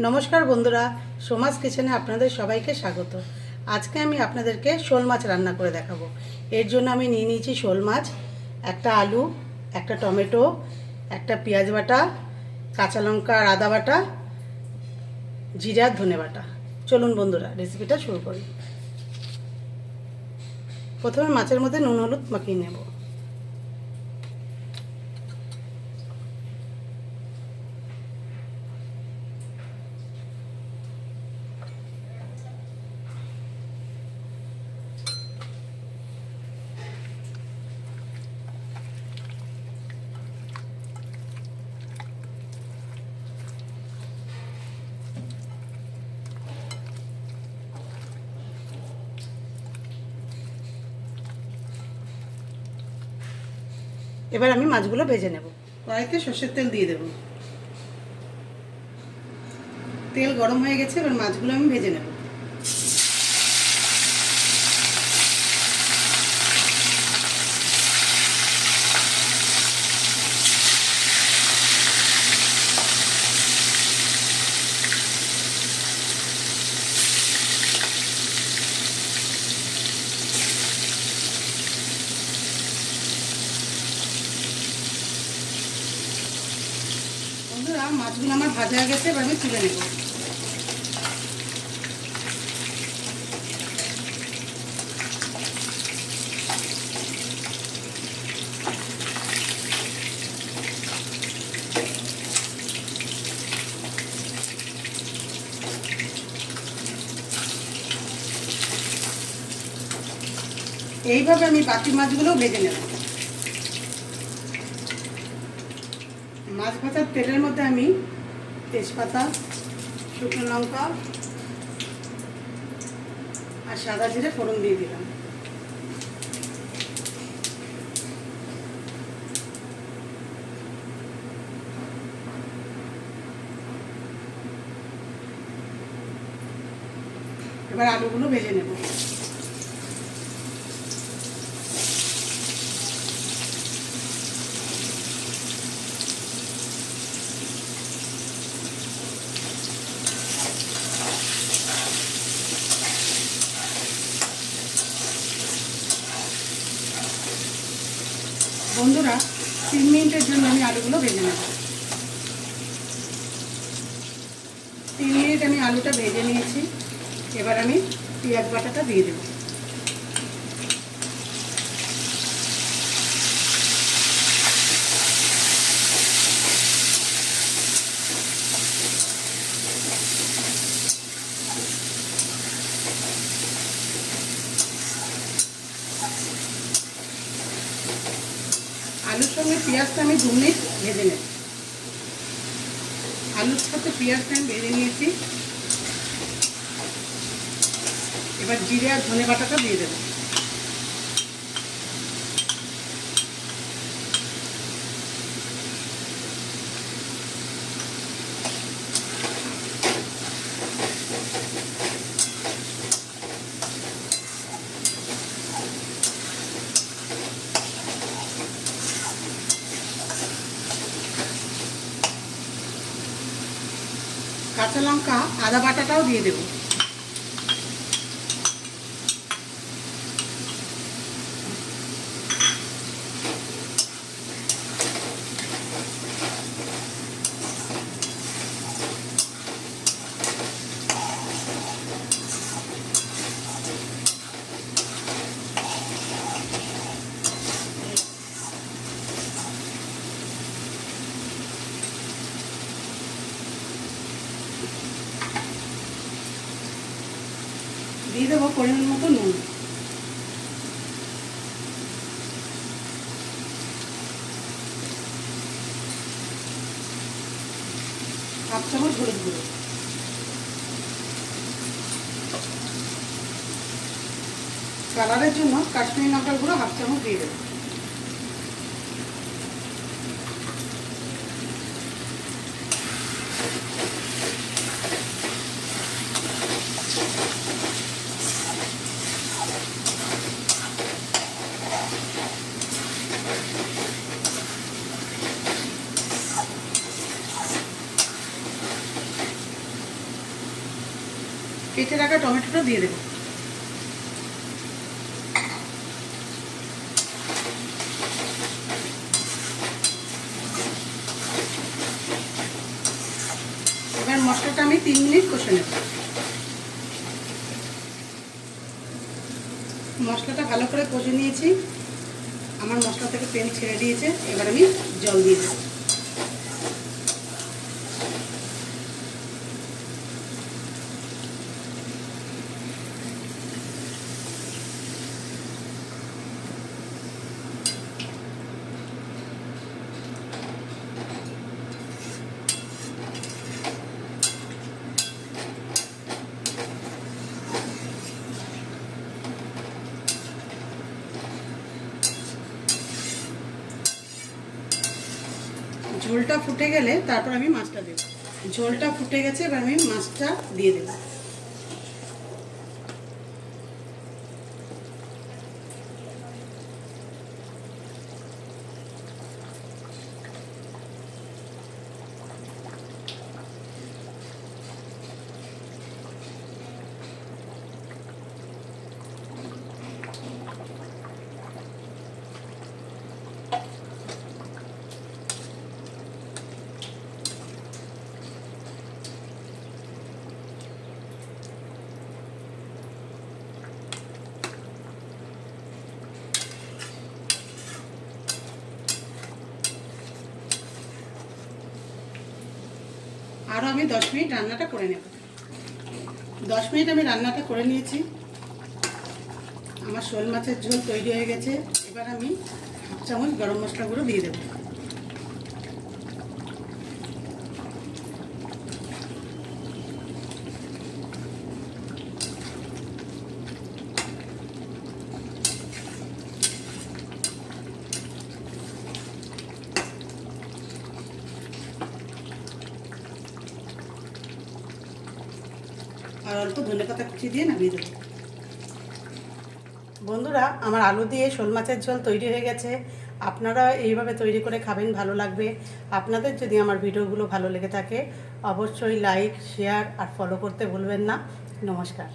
নমস্কার বন্ধুরা, সোমাস কিচেনে আপনাদের সবাইকে স্বাগত। আজকে আমি আপনাদেরকে শোল মাছ রান্না করে দেখাবো। এর জন্য আমি নিয়ে নিয়েছি শোল মাছ, একটা আলু, একটা টমেটো, একটা পেঁয়াজ বাটা, কাঁচা লঙ্কা আর আদা বাটা, জিরা ধনে বাটা। চলুন বন্ধুরা রেসিপিটা শুরু করি। প্রথমে মাছের মধ্যে নুন হলুদ মাখিয়ে নেব। এবার আমি মাছগুলো ভেজে নেব। কড়াইতে সর্ষের তেল দিয়ে দেব। তেল গরম হয়ে গেছে, এবার মাছগুলো আমি ভেজে নেব। বন্ধুরা, মাছগুলো আমার ভাজা হয়ে গেছে, এবার আমি তুলে নেব। এইভাবে আমি বাকি মাছগুলোও ভেজে নেব। মাছ ভাজার তেলের মধ্যে আমি তেজপাতা, শুকনো লঙ্কা আর সাদা জিরে ফোড়ন দিয়ে দিলাম। এবার আলুগুলো ভেজে নেব। বন্ধুরা, 3 মিনিটের জন্য আমি আলুগুলো ভেজে নেব। 3 মিনিট আমি আলুটা ভেজে নিয়েছি। এবার আমি পেঁয়াজ বাটাটা দিয়ে দেব। আলুর সঙ্গে পেঁয়াজটা আমি 2 মিনিট ভেজে নেব। আলুর সাথে পেঁয়াজটা আমি ভেজে নিয়েছি। এবার জিরে আর ধনে বাটাটা দিয়ে দেব। কাঁচা লঙ্কা আদা বাটাটাও দিয়ে দেব। দিয়ে দেবো পরিমাণ মতো নুন। হাফ চামচ হলুদ গুঁড়ো। কালারের জন্য কাশ্মীরি লঙ্কার গুঁড়ো হাফ চামচ দিয়ে দেবো। কেটে রাখা টমেটোটা দিয়ে দেবো। এবার মশলাটা আমি 3 মিনিট কষে নেব। মশলাটা ভালো করে কষে নিয়েছি, আমার মশলা থেকে তেল ছেড়ে দিয়েছে। এবার আমি জল দিয়ে দেব। ঝোলটা ফুটে গেলে তারপর আমি মাছটা দেব। ঝোলটা ফুটে গেছে, এবার আমি মাছটা দিয়ে দেব। আরও আমি 10 মিনিট রান্নাটা করে নেব। 10 মিনিট আমি রান্নাটা করে নিয়েছি। আমার শোল মাছের ঝোল তৈরি হয়ে গেছে। এবার আমি 1 চামচ গরম মশলা গুঁড়ো দিয়ে দেব। আর অল্প ধনেপাতা কুচি দিয়ে নামিয়ে দেবো। বন্ধুরা, আমার আলু দিয়ে শোল মাছের ঝোল তৈরি হয়ে গেছে। আপনারা এইভাবে তৈরি করে খাবেন, ভালো লাগবে। আপনাদের যদি আমার ভিডিওগুলো ভালো লেগে থাকে অবশ্যই লাইক, শেয়ার আর ফলো করতে ভুলবেন না। নমস্কার।